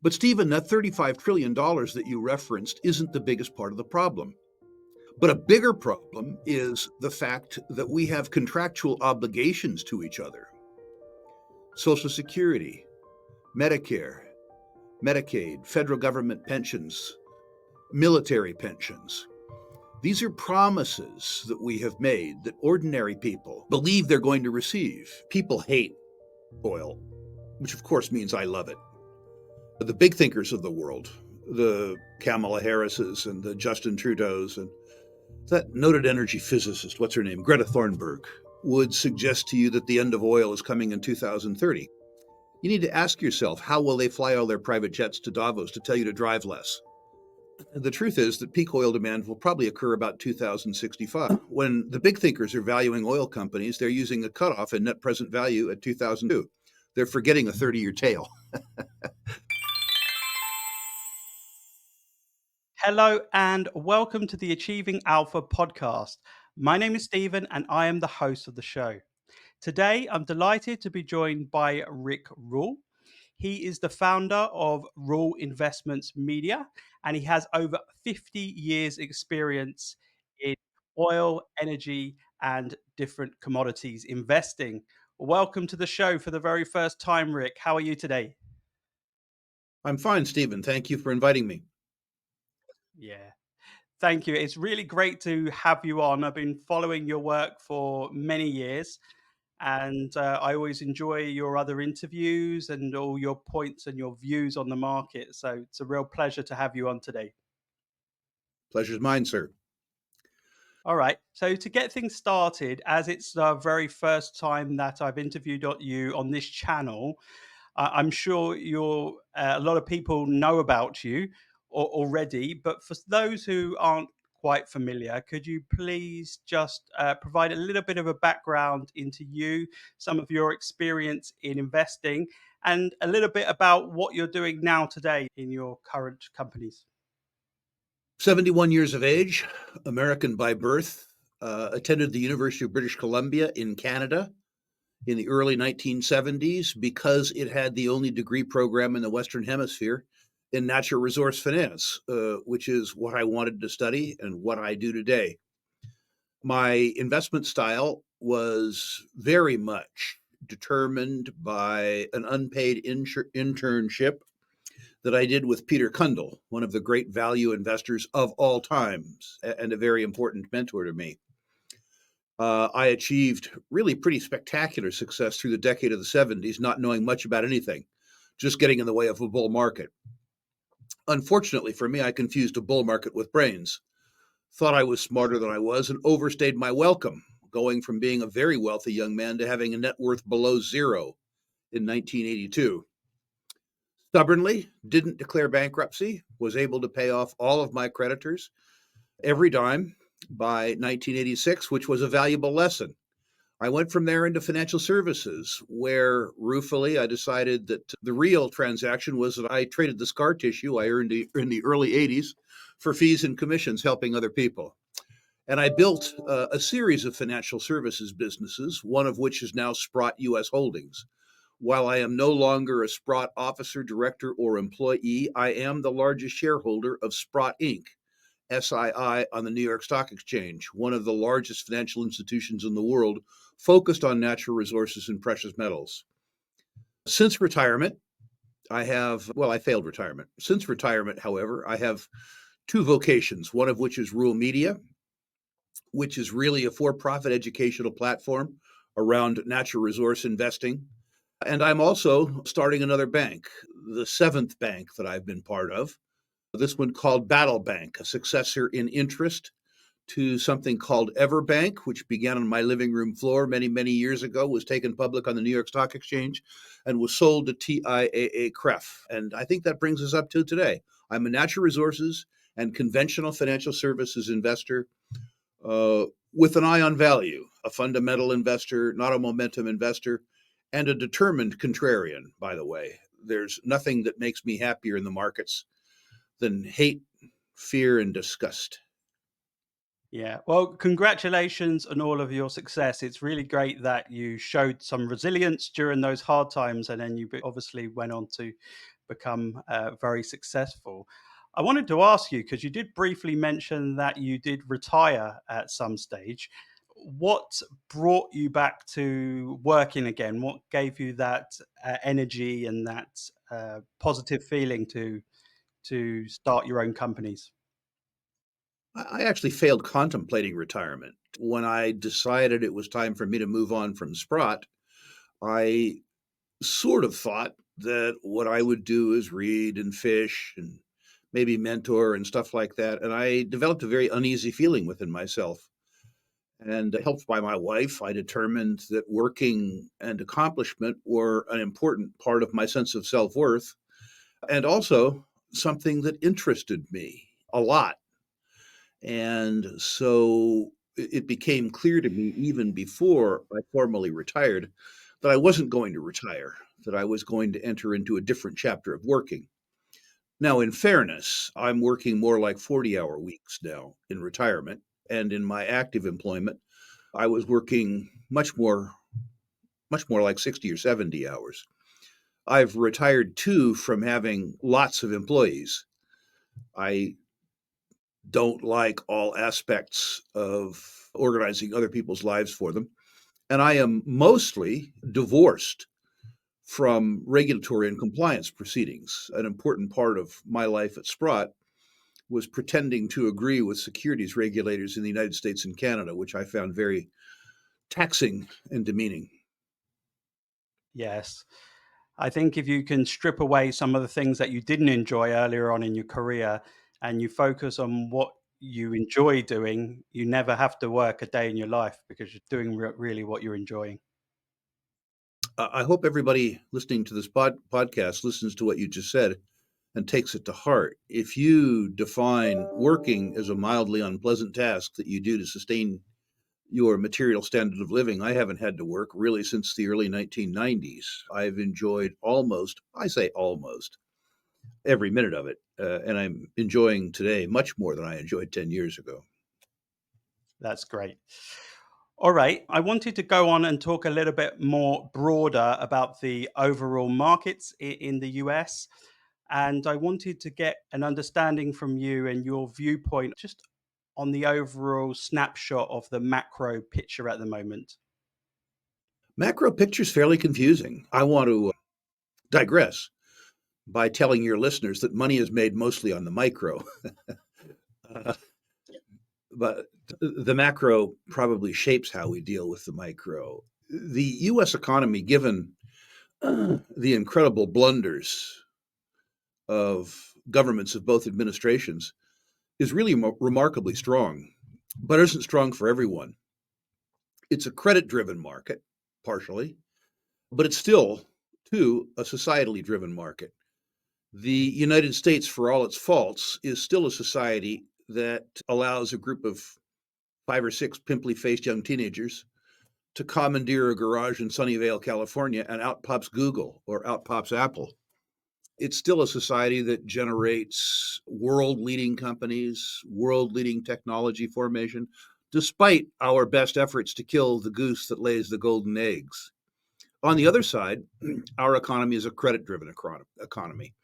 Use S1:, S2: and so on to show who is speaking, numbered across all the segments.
S1: But Stephen, that $35 trillion that you referenced isn't the biggest part of the problem. But a bigger problem is the fact that we have contractual obligations to each other. Social Security, Medicare, Medicaid, federal government pensions, military pensions. These are promises that we have made that ordinary people believe they're going to receive. People hate oil, which of course means I love it. The big thinkers of the world, the Kamala Harrises and the Justin Trudeaus and that noted energy physicist, what's her name, Greta Thunberg, would suggest to you that the end of oil is coming in 2030. You need to ask yourself, how will they fly all their private jets to Davos to tell you to drive less? The truth is that peak oil demand will probably occur about 2065. When the big thinkers are valuing oil companies, they're using a cutoff in net present value at 2002. They're forgetting a 30-year tail.
S2: Hello and welcome to the Achieving Alpha podcast. My name is Stephen and I am the host of the show. Today, I'm delighted to be joined by Rick Rule. He is the founder of Rule Investments Media and he has over 50 years experience in oil, energy and different commodities investing. Welcome to the show for the very first time, Rick. How are you today?
S1: I'm fine, Stephen. Thank you for inviting me.
S2: Yeah. Thank you. It's really great to have you on. I've been following your work for many years, and I always enjoy your other interviews and all your points and your views on the market. So it's a real pleasure to have you on today.
S1: Pleasure's mine, sir.
S2: All right. So to get things started, as it's the very first time that I've interviewed you on this channel, I'm sure a lot of people know about you already, but for those who aren't quite familiar, could you please just provide a little bit of a background into you, some of your experience in investing, and a little bit about what you're doing now today in your current companies?
S1: 71 years of age, American by birth, attended the University of British Columbia in Canada in the early 1970s because it had the only degree program in the Western Hemisphere in natural resource finance, which is what I wanted to study and what I do today. My investment style was very much determined by an unpaid internship that I did with Peter Cundall, one of the great value investors of all times and a very important mentor to me. I achieved really pretty spectacular success through the decade of the 70s, not knowing much about anything, just getting in the way of a bull market. Unfortunately for me, I confused a bull market with brains, thought I was smarter than I was, and overstayed my welcome, going from being a very wealthy young man to having a net worth below zero in 1982. Stubbornly, didn't declare bankruptcy, was able to pay off all of my creditors, every dime, by 1986, which was a valuable lesson. I went from there into financial services, where ruefully I decided that the real transaction was that I traded the scar tissue I earned in the early 80s for fees and commissions helping other people. And I built a series of financial services businesses, one of which is now Sprott US Holdings. While I am no longer a Sprott officer, director, or employee, I am the largest shareholder of Sprott Inc., SII, on the New York Stock Exchange, one of the largest financial institutions in the world focused on natural resources and precious metals. Since retirement, I failed retirement. Since retirement, however, I have two vocations, one of which is Rule Media, which is really a for-profit educational platform around natural resource investing. And I'm also starting another bank, the seventh bank that I've been part of. This one called Battle Bank, a successor in interest to something called Everbank, which began on my living room floor many, many years ago, was taken public on the New York Stock Exchange, and was sold to TIAA-CREF. And I think that brings us up to today. I'm a natural resources and conventional financial services investor with an eye on value, a fundamental investor, not a momentum investor, and a determined contrarian, by the way. There's nothing that makes me happier in the markets than hate, fear, and disgust.
S2: Yeah. Well, congratulations on all of your success. It's really great that you showed some resilience during those hard times and then you obviously went on to become very successful. I wanted to ask you, because you did briefly mention that you did retire at some stage. What brought you back to working again? What gave you that energy and that positive feeling to start your own companies?
S1: I actually failed contemplating retirement. When I decided it was time for me to move on from Sprott, I sort of thought that what I would do is read and fish and maybe mentor and stuff like that. And I developed a very uneasy feeling within myself. And helped by my wife, I determined that working and accomplishment were an important part of my sense of self worth and also something that interested me a lot. And so it became clear to me, even before I formally retired, that I wasn't going to retire, that I was going to enter into a different chapter of working. Now, in fairness, I'm working more like 40-hour weeks now in retirement. And in my active employment, I was working much more like 60 or 70 hours. I've retired too from having lots of employees. I don't like all aspects of organizing other people's lives for them. And I am mostly divorced from regulatory and compliance proceedings. An important part of my life at Sprott was pretending to agree with securities regulators in the United States and Canada, which I found very taxing and demeaning.
S2: Yes. I think if you can strip away some of the things that you didn't enjoy earlier on in your career and you focus on what you enjoy doing, you never have to work a day in your life because you're doing really what you're enjoying.
S1: I hope everybody listening to this podcast listens to what you just said and takes it to heart. If you define working as a mildly unpleasant task that you do to sustain your material standard of living, I haven't had to work really since the early 1990s. I've enjoyed I say almost, every minute of it. And I'm enjoying today much more than I enjoyed 10 years ago.
S2: That's great. All right. I wanted to go on and talk a little bit more broader about the overall markets in the US. And I wanted to get an understanding from you and your viewpoint just on the overall snapshot of the macro picture at the moment.
S1: Macro picture's fairly confusing. I want to digress by telling your listeners that money is made mostly on the micro. uh, but the macro probably shapes how we deal with the micro. The US economy, given the incredible blunders of governments of both administrations, is really remarkably strong, but isn't strong for everyone. It's a credit driven market, partially, but it's still, too, a societally driven market. The United States, for all its faults, is still a society that allows a group of 5 or 6 pimply faced young teenagers to commandeer a garage in Sunnyvale, California, and out pops Google or out pops Apple. It's still a society that generates world leading companies, world leading technology formation, despite our best efforts to kill the goose that lays the golden eggs. On the other side, our economy is a credit driven economy.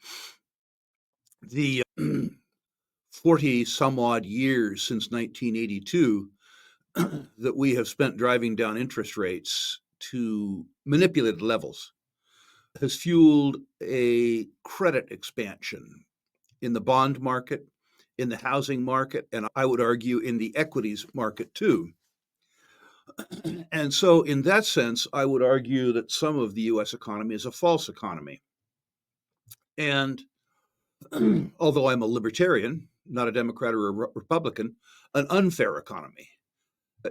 S1: The 40 some odd years since 1982 that we have spent driving down interest rates to manipulated levels has fueled a credit expansion in the bond market, in the housing market, and I would argue in the equities market too. And so, in that sense, I would argue that some of the US economy is a false economy. And although I'm a libertarian, not a Democrat or a Republican, an unfair economy.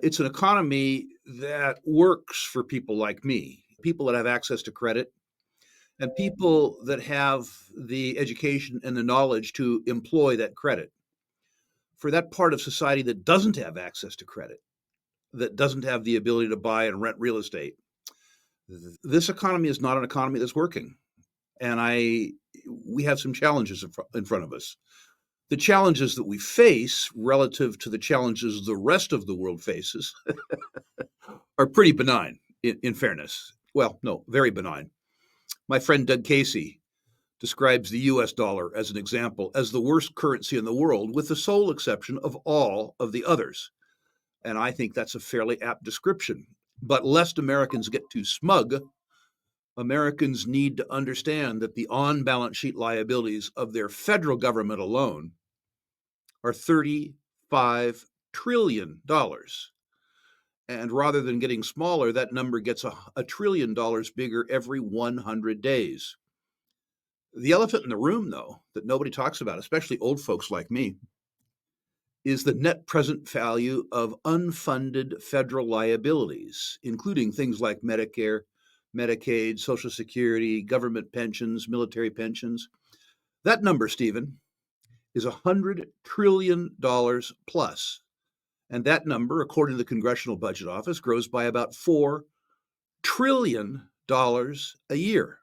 S1: It's an economy that works for people like me, people that have access to credit, and people that have the education and the knowledge to employ that credit. For that part of society that doesn't have access to credit, that doesn't have the ability to buy and rent real estate, this economy is not an economy that's working. And we have some challenges in front of us. The challenges that we face relative to the challenges the rest of the world faces are pretty benign, in fairness. Well, no, very benign. My friend Doug Casey describes the US dollar as an example as the worst currency in the world, with the sole exception of all of the others. And I think that's a fairly apt description. But lest Americans get too smug, Americans need to understand that the on balance sheet liabilities of their federal government alone are $35 trillion. And rather than getting smaller, that number gets a trillion dollars bigger every 100 days. The elephant in the room, though, that nobody talks about, especially old folks like me, is the net present value of unfunded federal liabilities, including things like Medicare, Medicaid, Social Security, government pensions, military pensions. That number, Stephen, is $100 trillion plus. And that number, according to the Congressional Budget Office, grows by about $4 trillion a year.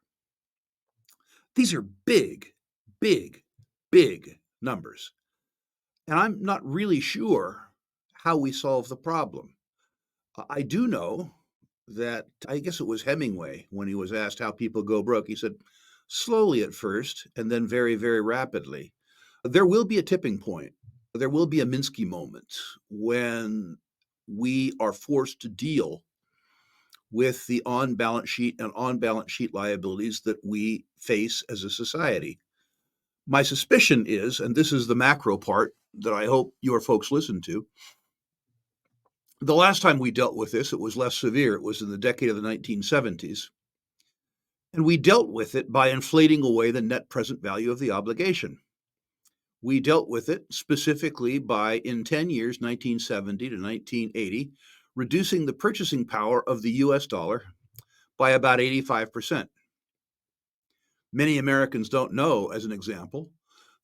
S1: These are big, big, big numbers. And I'm not really sure how we solve the problem. I do know that, I guess it was Hemingway, when he was asked how people go broke, he said, slowly at first, and then very, very rapidly. There will be a tipping point. There will be a Minsky moment when we are forced to deal with the on-balance sheet and on-balance sheet liabilities that we face as a society. My suspicion is, and this is the macro part that I hope your folks listen to, the last time we dealt with this, it was less severe. It was in the decade of the 1970s. And we dealt with it by inflating away the net present value of the obligation. We dealt with it specifically by, in 10 years, 1970 to 1980, reducing the purchasing power of the US dollar by about 85%. Many Americans don't know, as an example,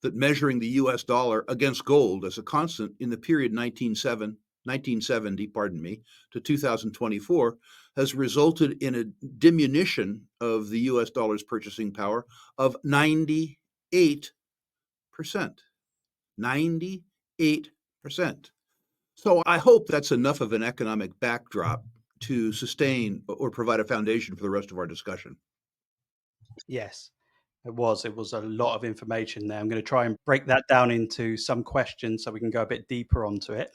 S1: that measuring the US dollar against gold as a constant in the period 1970, to 2024 has resulted in a diminution of the US dollar's purchasing power of 98%. 98%. So I hope that's enough of an economic backdrop to sustain or provide a foundation for the rest of our discussion.
S2: Yes, it was. It was a lot of information there. I'm going to try and break that down into some questions so we can go a bit deeper onto it.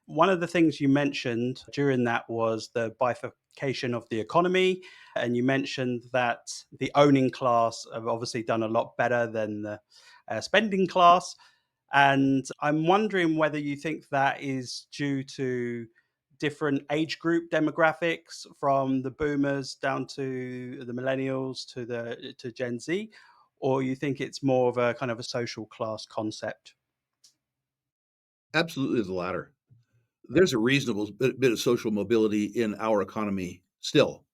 S2: One of the things you mentioned during that was the bifurcation of the economy. And you mentioned that the owning class have obviously done a lot better than the spending class. And I'm wondering whether you think that is due to different age group demographics, from the boomers down to the millennials to Gen Z, or you think it's more of a kind of a social class concept?
S1: Absolutely the latter. There's a reasonable bit of social mobility in our economy still.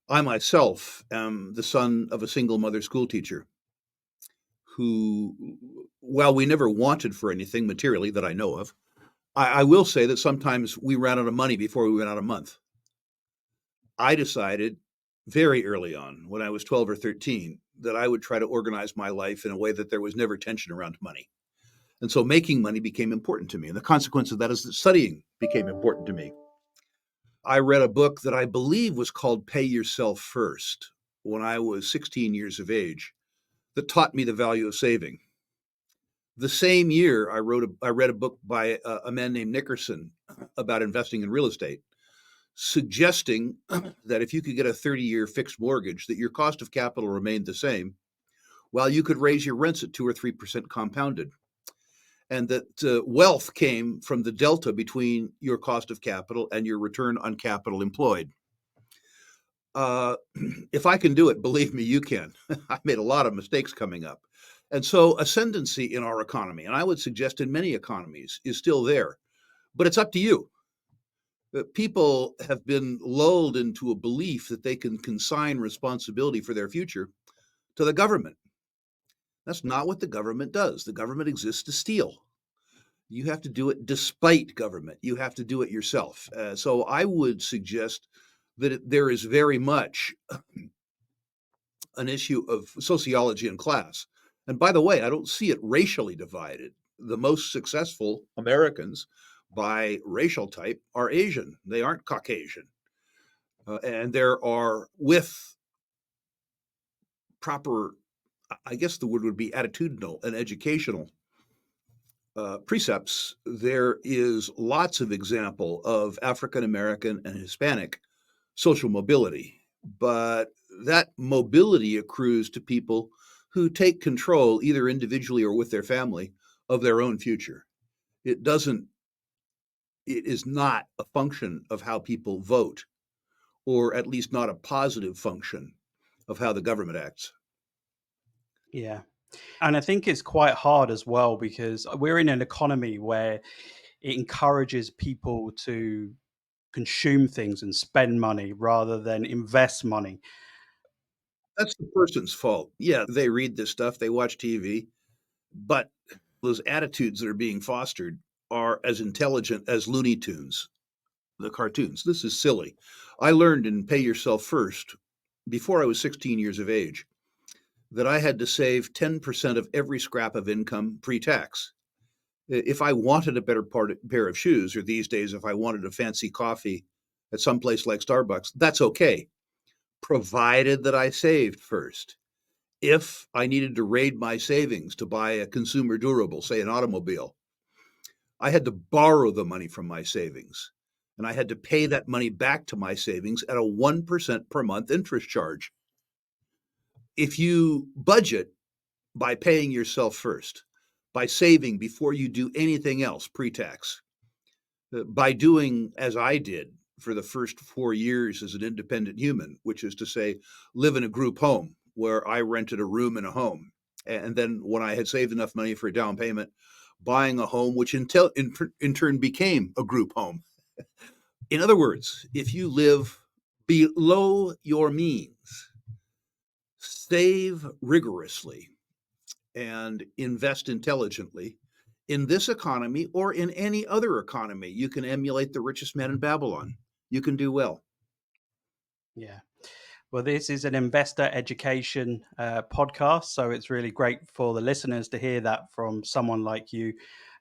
S1: I myself am the son of a single mother school teacher who, while we never wanted for anything materially that I know of, I will say that sometimes we ran out of money before we went out a month. I decided very early on, when I was 12 or 13, that I would try to organize my life in a way that there was never tension around money. And so making money became important to me. And the consequence of that is that studying became important to me. I read a book that I believe was called Pay Yourself First when I was 16 years of age that taught me the value of saving. The same year, I read a book by a man named Nickerson about investing in real estate, suggesting that if you could get a 30-year fixed mortgage, that your cost of capital remained the same, while you could raise your rents at 2 or 3% compounded, and that wealth came from the delta between your cost of capital and your return on capital employed. If I can do it, believe me, you can. I made a lot of mistakes coming up. And so ascendancy in our economy, and I would suggest in many economies, is still there. But it's up to you. People have been lulled into a belief that they can consign responsibility for their future to the government. That's not what the government does. The government exists to steal. You have to do it despite government. You have to do it yourself. So I would suggest that there is very much an issue of sociology and class. And by the way, I don't see it racially divided. The most successful Americans by racial type are Asian. They aren't Caucasian. And there are, with proper I guess the word would be attitudinal and educational precepts, there is lots of example of African American and Hispanic social mobility, but that mobility accrues to people who take control, either individually or with their family, of their own future. It doesn't, it is not a function of how people vote, or at least not a positive function of how the government acts.
S2: Yeah. And I think it's quite hard as well because we're in an economy where it encourages people to consume things and spend money rather than invest money.
S1: That's the person's fault. Yeah, they read this stuff, they watch TV, but those attitudes that are being fostered are as intelligent as Looney Tunes, the cartoons. This is silly. I learned in Pay Yourself First, before I was 16 years of age, that I had to save 10% of every scrap of income pre-tax. If I wanted a better pair of shoes, or these days, if I wanted a fancy coffee at some place like Starbucks, that's okay, provided that I saved first. If I needed to raid my savings to buy a consumer durable, say an automobile, I had to borrow the money from my savings, and I had to pay that money back to my savings at a 1% per month interest charge. If you budget by paying yourself first, by saving before you do anything else pre-tax, by doing as I did for the first 4 years as an independent human, which is to say, live in a group home where I rented a room in a home. And then when I had saved enough money for a down payment, buying a home, which in turn became a group home. In other words, if you live below your means, save rigorously and invest intelligently in this economy or in any other economy, you can emulate the richest man in Babylon. You can do well.
S2: Yeah. Well, this is an investor education podcast, so it's really great for the listeners to hear that from someone like you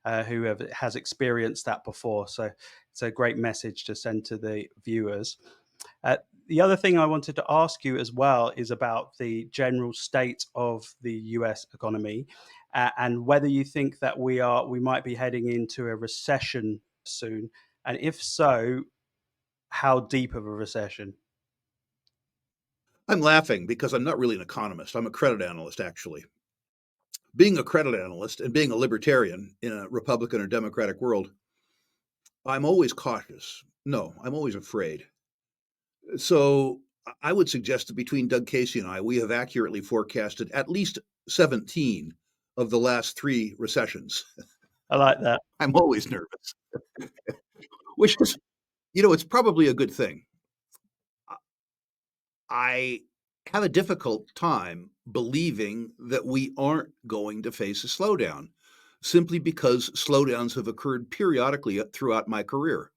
S2: has experienced that before. So it's a great message to send to the viewers. Uh, the other thing I wanted to ask you as well is about the general state of the US economy and whether you think that we might be heading into a recession soon, and if so, how deep of a recession?
S1: I'm laughing because I'm not really an economist. I'm a credit analyst, actually. Being a credit analyst and being a libertarian in a Republican or Democratic world, I'm always cautious. No, I'm always afraid. So I would suggest that between Doug Casey and I, we have accurately forecasted at least 17 of the last three recessions.
S2: I like that.
S1: I'm always nervous, which is, it's probably a good thing. I have a difficult time believing that we aren't going to face a slowdown simply because slowdowns have occurred periodically throughout my career.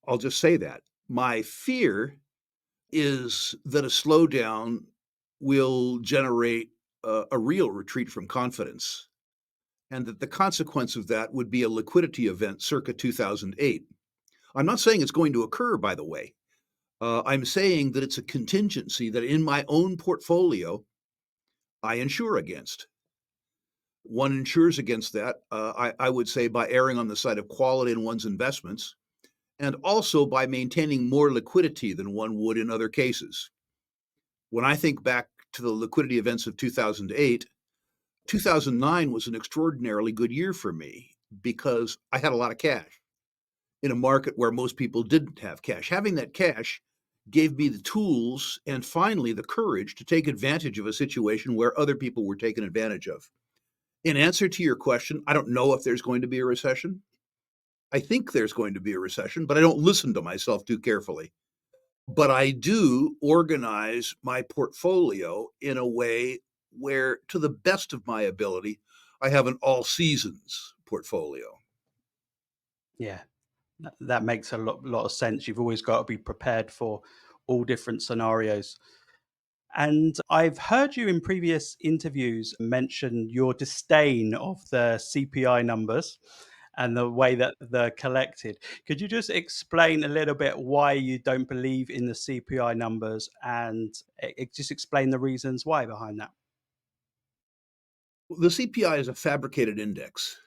S1: I'll just say that. My fear is that a slowdown will generate a real retreat from confidence, and that the consequence of that would be a liquidity event circa 2008. I'm not saying it's going to occur, by the way. I'm saying that it's a contingency that in my own portfolio, I insure against. One insures against that, I would say, by erring on the side of quality in one's investments, and also by maintaining more liquidity than one would in other cases. When I think back to the liquidity events of 2008, 2009 was an extraordinarily good year for me because I had a lot of cash in a market where most people didn't have cash. Having that cash gave me the tools and finally the courage to take advantage of a situation where other people were taken advantage of. In answer to your question, I don't know if there's going to be a recession. I think there's going to be a recession, but I don't listen to myself too carefully. But I do organize my portfolio in a way where, to the best of my ability, I have an all seasons portfolio.
S2: Yeah, that makes a lot of sense. You've always got to be prepared for all different scenarios. And I've heard you in previous interviews mention your disdain of the CPI numbers. and the way that they're collected. Could you just explain a little bit why you don't believe in the CPI numbers and just explain the reasons why behind that?
S1: The CPI is a fabricated index.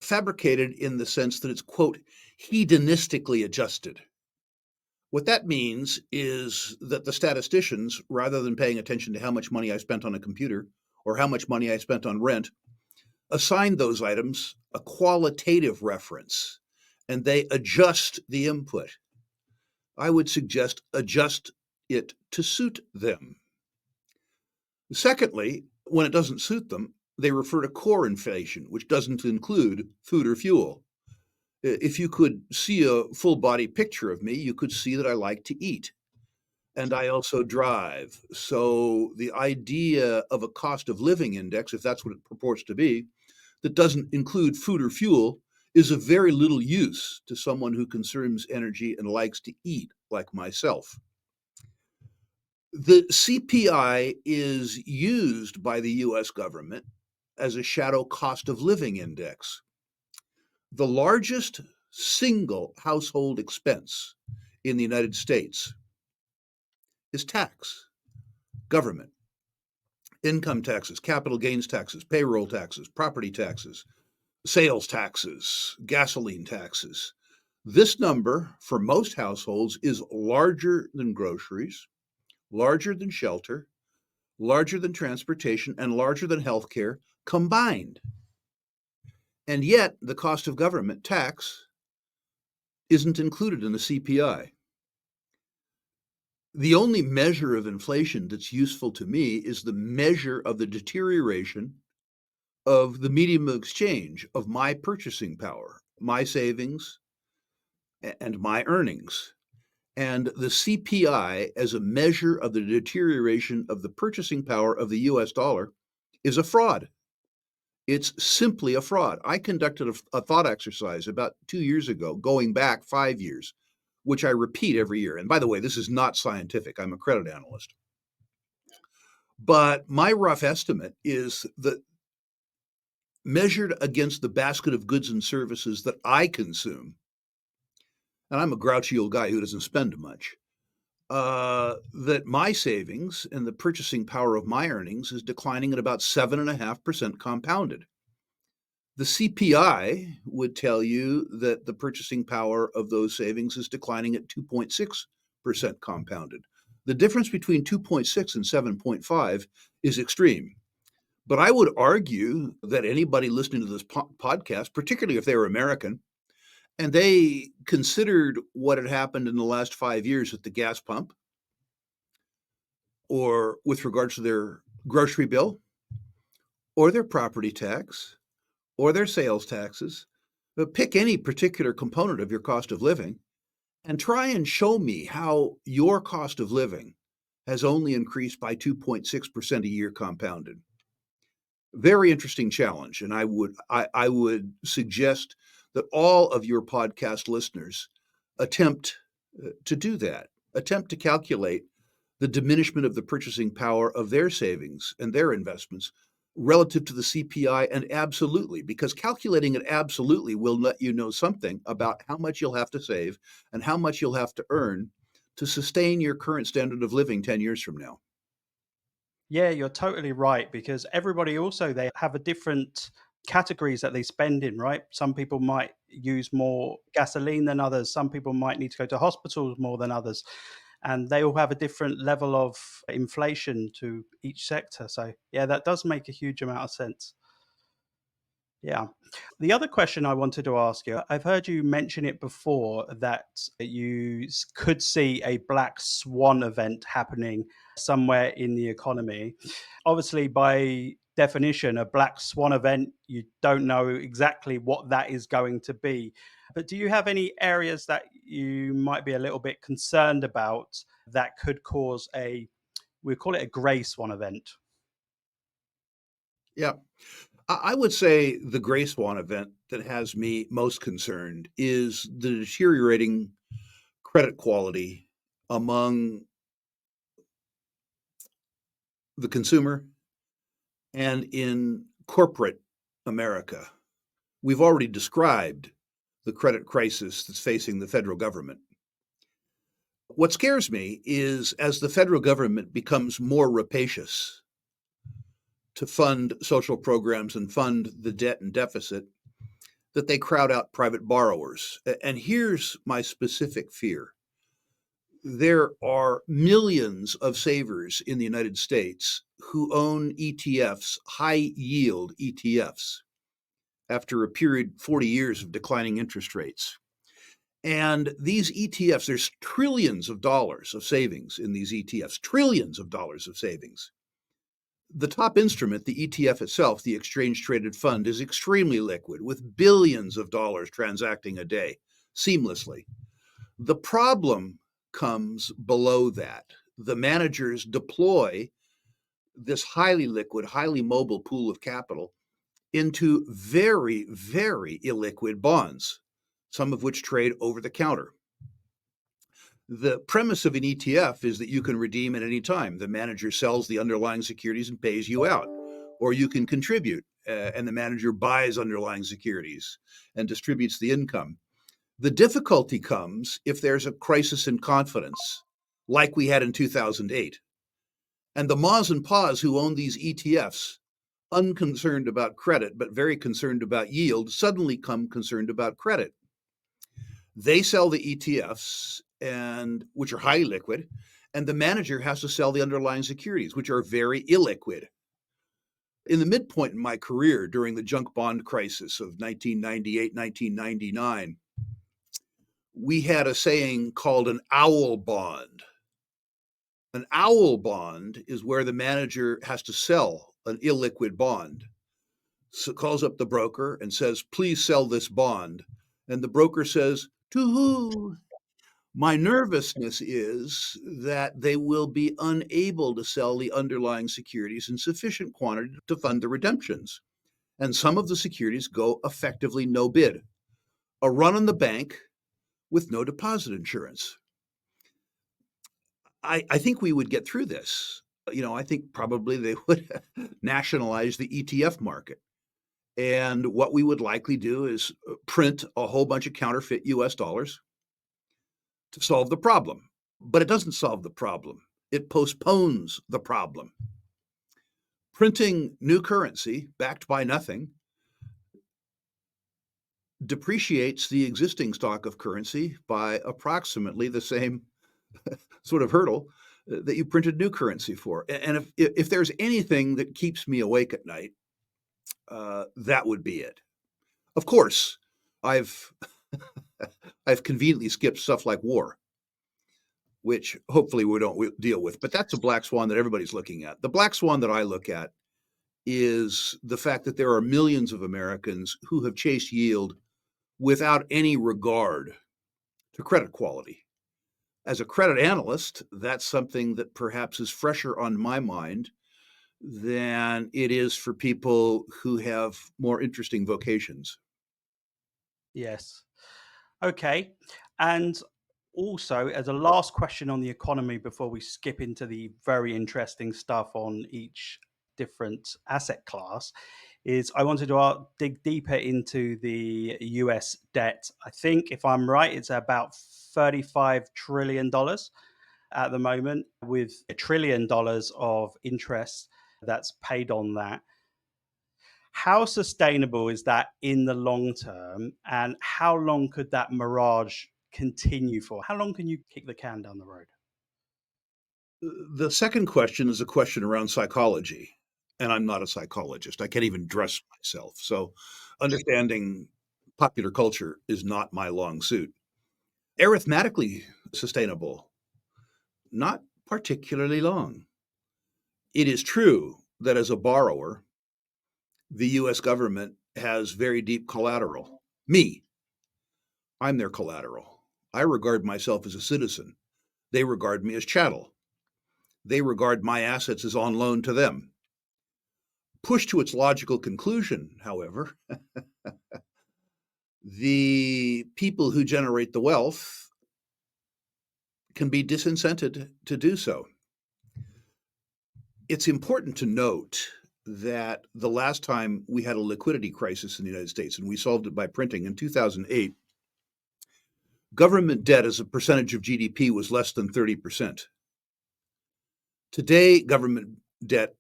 S1: Fabricated in the sense that it's, quote, hedonistically adjusted. What that means is that the statisticians, rather than paying attention to how much money I spent on a computer or how much money I spent on rent, assign those items a qualitative reference and they adjust the input. I would suggest adjust it to suit them. Secondly, when it doesn't suit them, they refer to core inflation, which doesn't include food or fuel. If you could see a full body picture of me, you could see that I like to eat and I also drive. So the idea of a cost of living index, if that's what it purports to be, that doesn't include food or fuel is of very little use to someone who consumes energy and likes to eat like myself. The CPI is used by the US government as a shadow cost of living index. The largest single household expense in the United States is tax, government, income taxes, capital gains taxes, payroll taxes, property taxes, sales taxes, gasoline taxes. This number for most households is larger than groceries, larger than shelter, larger than transportation, and larger than healthcare combined. And yet, the cost of government tax isn't included in the CPI. The only measure of inflation that's useful to me is the measure of the deterioration of the medium of exchange of my purchasing power, my savings, and my earnings. And the CPI, as a measure of the deterioration of the purchasing power of the US dollar, is a fraud. It's simply a fraud. I conducted a thought exercise about 2 years ago, going back 5 years, which I repeat every year. And by the way, this is not scientific. I'm a credit analyst. But my rough estimate is that measured against the basket of goods and services that I consume, and I'm a grouchy old guy who doesn't spend much, that my savings and the purchasing power of my earnings is declining at about 7.5% compounded. The CPI would tell you that the purchasing power of those savings is declining at 2.6% compounded. The difference between 2.6 and 7.5 is extreme. But I would argue that anybody listening to this podcast, particularly if they were American, and they considered what had happened in the last 5 years at the gas pump, or with regards to their grocery bill, or their property tax, or their sales taxes, pick any particular component of your cost of living, and try and show me how your cost of living has only increased by 2.6% a year compounded. Very interesting challenge, and I would suggest that all of your podcast listeners attempt to do that. Attempt to calculate the diminishment of the purchasing power of their savings and their investments relative to the CPI, and absolutely, because calculating it absolutely will let you know something about how much you'll have to save and how much you'll have to earn to sustain your current standard of living 10 years from now.
S2: Yeah, you're totally right because everybody also they have a different categories that they spend in, right? Some people might use more gasoline than others. Some people might need to go to hospitals more than others. And they all have a different level of inflation to each sector. So, yeah, that does make a huge amount of sense. Yeah. The other question I wanted to ask you, I've heard you mention it before that you could see a black swan event happening somewhere in the economy. Obviously, by definition, a black swan event, you don't know exactly what that is going to be. But do you have any areas that you might be a little bit concerned about that could cause we call it a gray swan event?
S1: Yeah. I would say the gray swan event that has me most concerned is the deteriorating credit quality among the consumer and in corporate America. We've already described the credit crisis that's facing the federal government. What scares me is as the federal government becomes more rapacious to fund social programs and fund the debt and deficit, that they crowd out private borrowers. And here's my specific fear. There are millions of savers in the United States who own ETFs, high yield ETFs, after a period 40 years of declining interest rates. And these ETFs, there's trillions of dollars of savings in these ETFs, trillions of dollars of savings. The top instrument, the ETF itself, the exchange traded fund, is extremely liquid with billions of dollars transacting a day seamlessly. The problem comes below that. The managers deploy this highly liquid, highly mobile pool of capital into very, very illiquid bonds, some of which trade over the counter. The premise of an ETF is that you can redeem at any time. The manager sells the underlying securities and pays you out, or you can contribute, and the manager buys underlying securities and distributes the income. The difficulty comes if there's a crisis in confidence, like we had in 2008. And the mas and pas who own these ETFs, unconcerned about credit, but very concerned about yield, suddenly come concerned about credit. They sell the ETFs, which are highly liquid, and the manager has to sell the underlying securities, which are very illiquid. In the midpoint in my career during the junk bond crisis of 1998, 1999, we had a saying called an owl bond. An owl bond is where the manager has to sell an illiquid bond. So calls up the broker and says, please sell this bond. And the broker says, to who? My nervousness is that they will be unable to sell the underlying securities in sufficient quantity to fund the redemptions. And some of the securities go effectively no bid. A run on the bank with no deposit insurance. I think we would get through this. I think probably they would nationalize the ETF market. And what we would likely do is print a whole bunch of counterfeit US dollars to solve the problem. But it doesn't solve the problem. It postpones the problem. Printing new currency backed by nothing depreciates the existing stock of currency by approximately the same sort of hurdle that you printed new currency for. And if there's anything that keeps me awake at night, that would be it. Of course, I've conveniently skipped stuff like war, which hopefully we don't deal with. But that's a black swan that everybody's looking at. The black swan that I look at is the fact that there are millions of Americans who have chased yield without any regard to credit quality. As a credit analyst, that's something that perhaps is fresher on my mind than it is for people who have more interesting vocations.
S2: Yes. Okay. And also, as a last question on the economy before we skip into the very interesting stuff on each different asset class, is I wanted to dig deeper into the US debt. I think, if I'm right, it's about $35 trillion at the moment, with $1 trillion of interest that's paid on that. How sustainable is that in the long term? And how long could that mirage continue for? How long can you kick the can down the road?
S1: The second question is a question around psychology, and I'm not a psychologist. I can't even dress myself. So understanding popular culture is not my long suit. Arithmetically sustainable, not particularly long. It is true that as a borrower, the US government has very deep collateral. Me, I'm their collateral. I regard myself as a citizen. They regard me as chattel. They regard my assets as on loan to them. Pushed to its logical conclusion, however, the people who generate the wealth can be disincented to do so. It's important to note that the last time we had a liquidity crisis in the United States, and we solved it by printing in 2008, government debt as a percentage of GDP was less than 30%. Today, government debt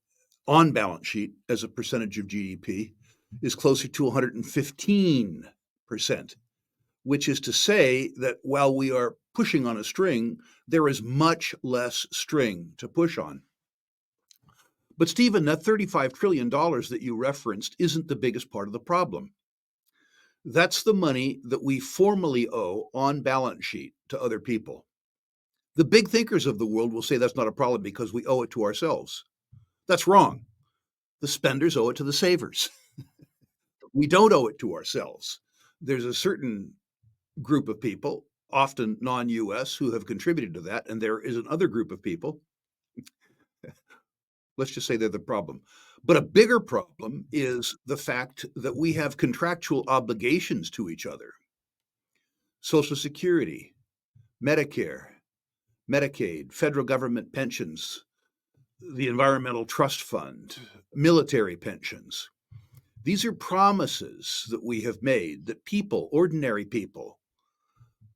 S1: on balance sheet as a percentage of GDP is closer to 115%, which is to say that while we are pushing on a string, there is much less string to push on. But Stephen, that $35 trillion that you referenced isn't the biggest part of the problem. That's the money that we formally owe on balance sheet to other people. The big thinkers of the world will say that's not a problem because we owe it to ourselves. That's wrong. The spenders owe it to the savers. We don't owe it to ourselves. There's a certain group of people, often non-US, who have contributed to that, and there is another group of people, let's just say they're the problem. But a bigger problem is the fact that we have contractual obligations to each other. Social Security, Medicare, Medicaid, federal government pensions, the Environmental Trust Fund, military pensions. These are promises that we have made that people, ordinary people,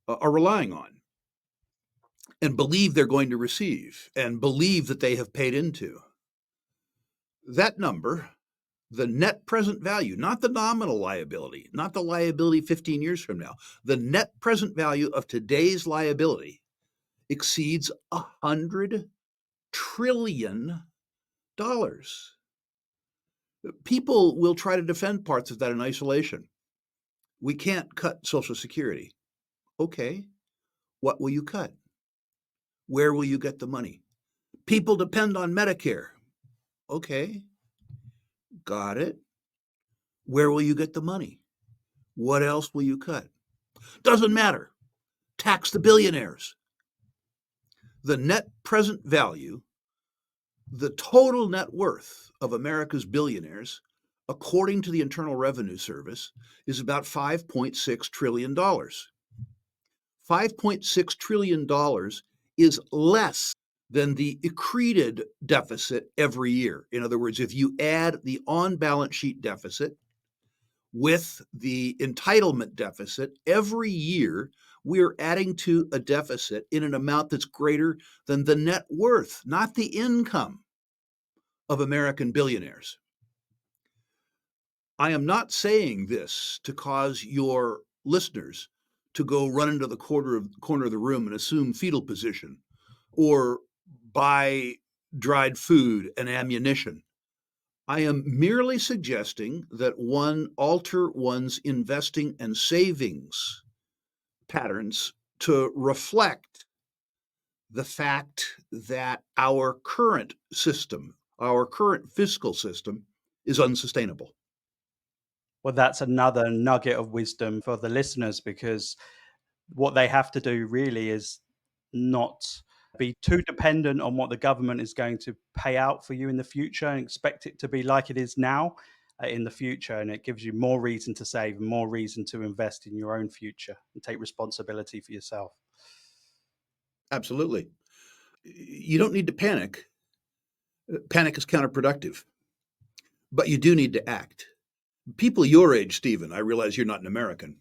S1: are relying on and believe they're going to receive and believe that they have paid into. That number, the net present value, not the nominal liability, not the liability 15 years from now, the net present value of today's liability exceeds $100 trillion. People will try to defend parts of that in isolation. We can't cut Social Security. Okay, what will you cut? Where will you get the money? People depend on Medicare. Okay, got it. Where will you get the money? What else will you cut? Doesn't matter. Tax the billionaires. The net present value, the total net worth of America's billionaires, according to the Internal Revenue Service, is about $5.6 trillion. $5.6 trillion is less than the accreted deficit every year. In other words, if you add the on-balance sheet deficit with the entitlement deficit, every year we're adding to a deficit in an amount that's greater than the net worth, not the income of American billionaires. I am not saying this to cause your listeners to go run into the corner of the room and assume fetal position or buy dried food and ammunition. I am merely suggesting that one alter one's investing and savings patterns to reflect the fact that our current system, our current fiscal system, is unsustainable.
S2: Well, that's another nugget of wisdom for the listeners, because what they have to do really is not be too dependent on what the government is going to pay out for you in the future and expect it to be like it is now in the future. And it gives you more reason to save and more reason to invest in your own future and take responsibility for yourself.
S1: Absolutely. You don't need to panic. Panic is counterproductive, but you do need to act. People your age, Stephen, I realize you're not an American,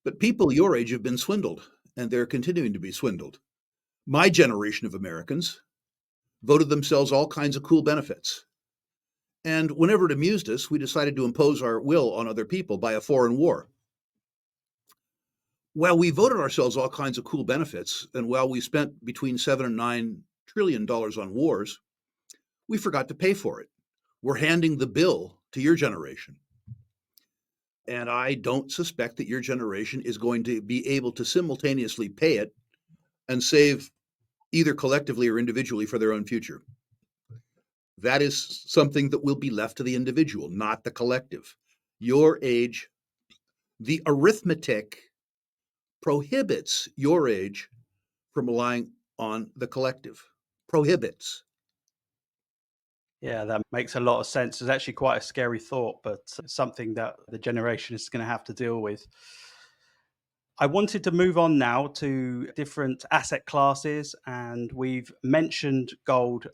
S1: but people your age have been swindled, and they're continuing to be swindled. My generation of Americans voted themselves all kinds of cool benefits. And whenever it amused us, we decided to impose our will on other people by a foreign war. While we voted ourselves all kinds of cool benefits, and while we spent between $7 and $9 trillion on wars, we forgot to pay for it. We're handing the bill to your generation. And I don't suspect that your generation is going to be able to simultaneously pay it and save either collectively or individually for their own future. That is something that will be left to the individual, not the collective. Your age, the arithmetic prohibits your age from relying on the collective. Prohibits.
S2: Yeah, that makes a lot of sense. It's actually quite a scary thought, but something that the generation is going to have to deal with. I wanted to move on now to different asset classes, and we've mentioned gold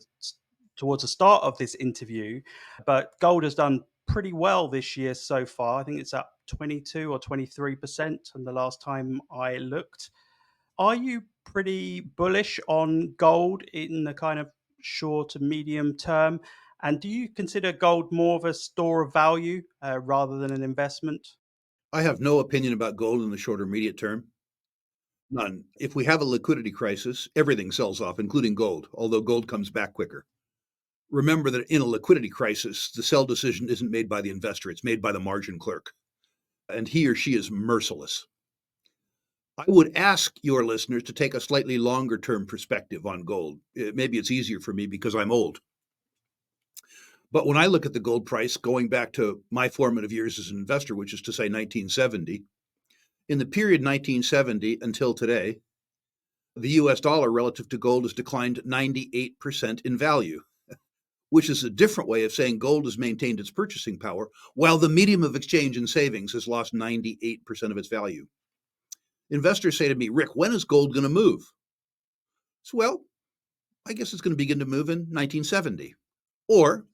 S2: towards the start of this interview, but gold has done pretty well this year so far. I think it's up 22 or 23% from the last time I looked. Are you pretty bullish on gold in the kind of short to medium term? And do you consider gold more of a store of value rather than an investment?
S1: I have no opinion about gold in the short or immediate term. None. If we have a liquidity crisis, everything sells off, including gold, although gold comes back quicker. Remember that in a liquidity crisis, the sell decision isn't made by the investor, it's made by the margin clerk, and he or she is merciless. I would ask your listeners to take a slightly longer term perspective on gold. Maybe it's easier for me because I'm old. But when I look at the gold price going back to my formative years as an investor, which is to say 1970, in the period 1970 until today, the US dollar relative to gold has declined 98% in value, which is a different way of saying gold has maintained its purchasing power, while the medium of exchange and savings has lost 98% of its value. Investors say to me, Rick, when is gold going to move? So, well, I guess it's going to begin to move in 1970. Or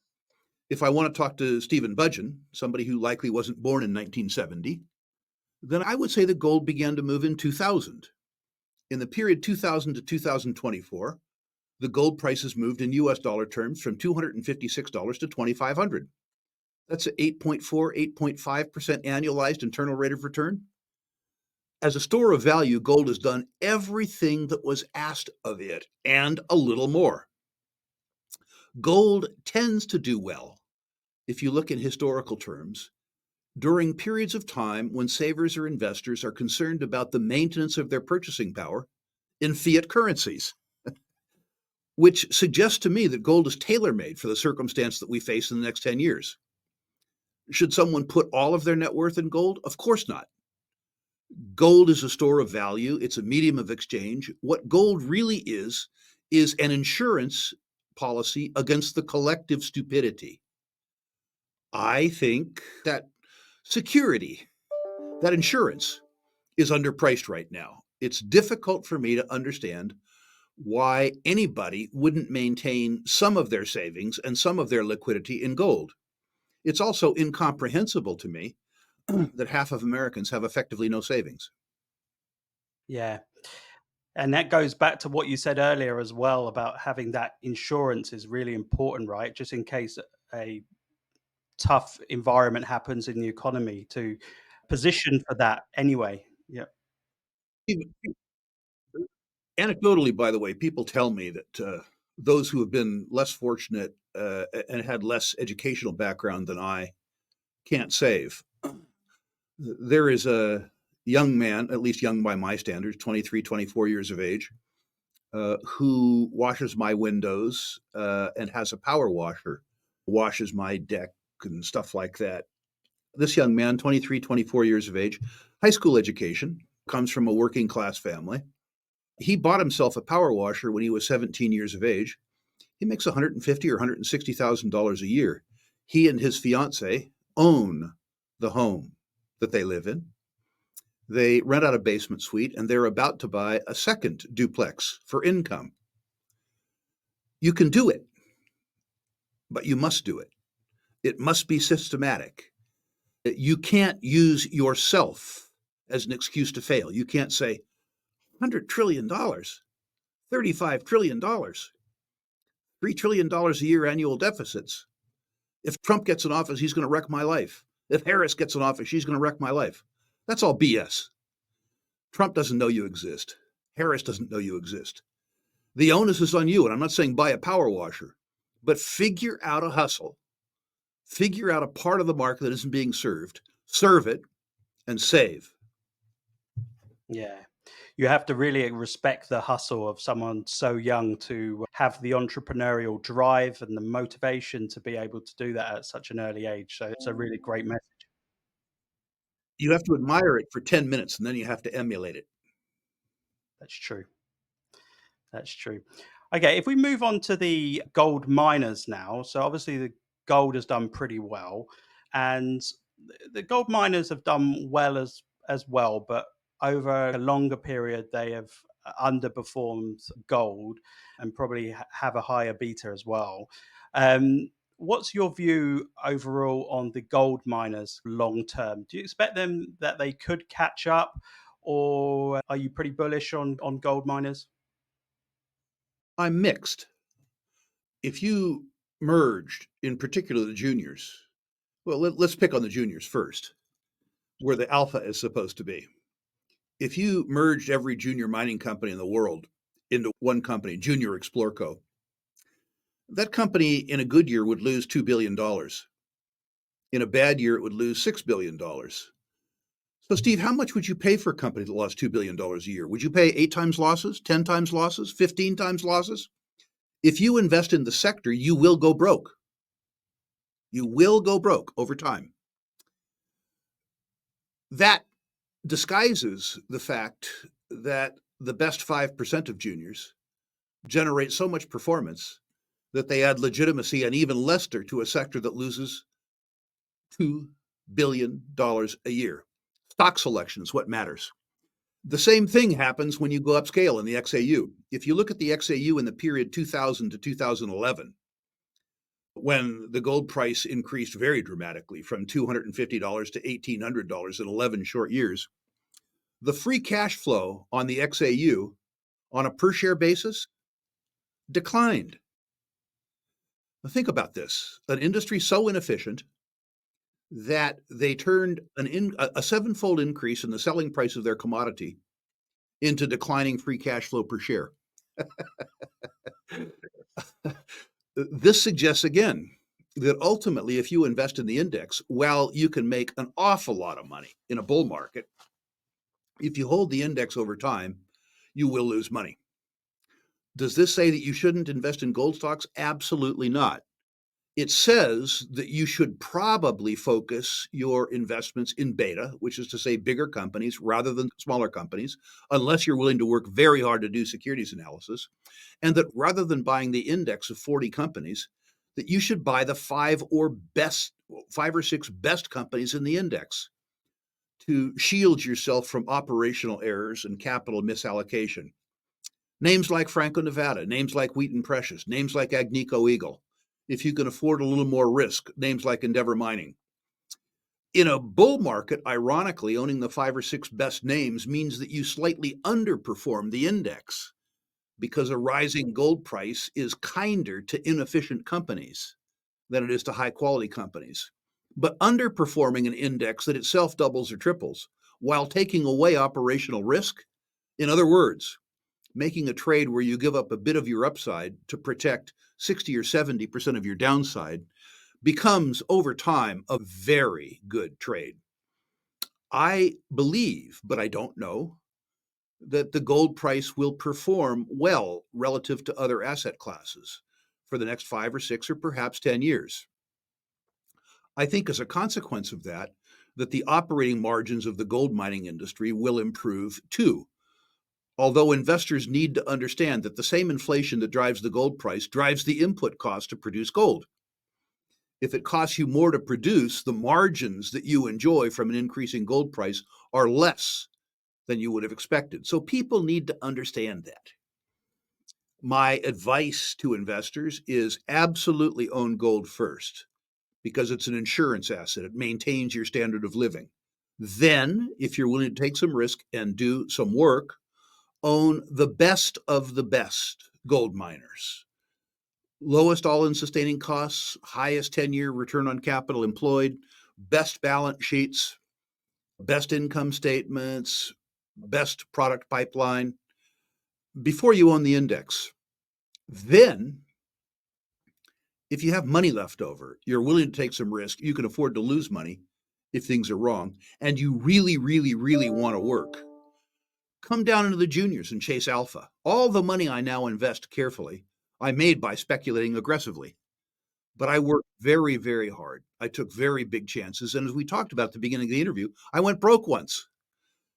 S1: if I want to talk to Stephen Budgen, somebody who likely wasn't born in 1970, then I would say that gold began to move in 2000. In the period 2000 to 2024, the gold prices moved in US dollar terms from $256 to $2,500. That's an 8.4, 8.5% annualized internal rate of return. As a store of value, gold has done everything that was asked of it and a little more. Gold tends to do well, if you look in historical terms, during periods of time when savers or investors are concerned about the maintenance of their purchasing power in fiat currencies, which suggests to me that gold is tailor-made for the circumstance that we face in the next 10 years. Should someone put all of their net worth in gold? Of course not. Gold is a store of value. It's a medium of exchange. What gold really is an insurance policy against the collective stupidity. I think that security, that insurance, is underpriced right now. It's difficult for me to understand why anybody wouldn't maintain some of their savings and some of their liquidity in gold. It's also incomprehensible to me that half of Americans have effectively no savings.
S2: Yeah. And that goes back to what you said earlier as well about having that insurance is really important, right? Just in case a tough environment happens in the economy to position for that anyway. Yeah.
S1: Even- Anecdotally, by the way, people tell me that those who have been less fortunate and had less educational background than I can't save. There is a young man, at least young by my standards, 23, 24 years of age, who washes my windows and has a power washer, washes my deck and stuff like that. This young man, 23, 24 years of age, high school education, comes from a working class family. He bought himself a power washer when he was 17 years of age. He makes $150,000 or $160,000 a year. He and his fiance own the home that they live in. They rent out a basement suite and they're about to buy a second duplex for income. You can do it, but you must do it. It must be systematic. You can't use yourself as an excuse to fail. You can't say, $100 trillion, $35 trillion, $3 trillion a year annual deficits. If Trump gets in office, he's going to wreck my life. If Harris gets in office, she's going to wreck my life. That's all BS. Trump doesn't know you exist. Harris doesn't know you exist. The onus is on you. And I'm not saying buy a power washer, but figure out a hustle. Figure out a part of the market that isn't being served, serve it, and save.
S2: Yeah. You have to really respect the hustle of someone so young to have the entrepreneurial drive and the motivation to be able to do that at such an early age. So it's a really great message.
S1: You have to admire it for 10 minutes and then you have to emulate it.
S2: That's true. That's true. Okay, if we move on to the gold miners now, so obviously the gold has done pretty well, and the gold miners have done well as well, but over a longer period they have underperforms gold and probably have a higher beta as well. Um, what's your view overall on the gold miners long term? Do you expect them that they could catch up, or are you pretty bullish on gold miners?
S1: I'm mixed. If you merged, in particular the juniors, well, let's pick on the juniors first, where the alpha is supposed to be. If you merged every junior mining company in the world into one company, Junior Explorco, that company in a good year would lose $2 billion. In a bad year, it would lose $6 billion. So, Steve, how much would you pay for a company that lost $2 billion a year? Would you pay 8 times losses, 10 times losses, 15 times losses? If you invest in the sector, you will go broke. You will go broke over time. That disguises the fact that the best 5% of juniors generate so much performance that they add legitimacy and even luster to a sector that loses $2 billion a year. Stock selection is what matters. The same thing happens when you go upscale in the XAU. If you look at the XAU in the period 2000 to 2011, when the gold price increased very dramatically from $250 to $1,800 in 11 short years, the free cash flow on the XAU on a per share basis declined. Now think about this, an industry so inefficient that they turned a sevenfold increase in the selling price of their commodity into declining free cash flow per share. This suggests again that ultimately, if you invest in the index, while you can make an awful lot of money in a bull market, if you hold the index over time, you will lose money. Does this say that you shouldn't invest in gold stocks? Absolutely not. It says that you should probably focus your investments in beta, which is to say bigger companies rather than smaller companies, unless you're willing to work very hard to do securities analysis. And that rather than buying the index of 40 companies, that you should buy the five or six best companies in the index to shield yourself from operational errors and capital misallocation. Names like Franco-Nevada, names like Wheaton Precious, names like Agnico Eagle. If you can afford a little more risk, names like Endeavor Mining. In a bull market, ironically, owning the 5 or 6 best names means that you slightly underperform the index because a rising gold price is kinder to inefficient companies than it is to high quality companies. But underperforming an index that itself doubles or triples while taking away operational risk, in other words, making a trade where you give up a bit of your upside to protect 60 or 70% of your downside, becomes over time a very good trade. I believe, but I don't know, that the gold price will perform well relative to other asset classes for the next 5 or 6 or perhaps 10 years. I think as a consequence of that the operating margins of the gold mining industry will improve too. Although investors need to understand that the same inflation that drives the gold price drives the input cost to produce gold. If it costs you more to produce, the margins that you enjoy from an increasing gold price are less than you would have expected. So people need to understand that. My advice to investors is absolutely own gold first because it's an insurance asset. It maintains your standard of living. Then, if you're willing to take some risk and do some work, own the best of the best gold miners. Lowest all-in sustaining costs, highest 10-year return on capital employed, best balance sheets, best income statements, best product pipeline before you own the index. Then, if you have money left over, you're willing to take some risk, you can afford to lose money if things are wrong, and you really, really, really want to work, come down into the juniors and chase alpha. All the money I now invest carefully, I made by speculating aggressively. But I worked very, very hard. I took very big chances. And as we talked about at the beginning of the interview, I went broke once.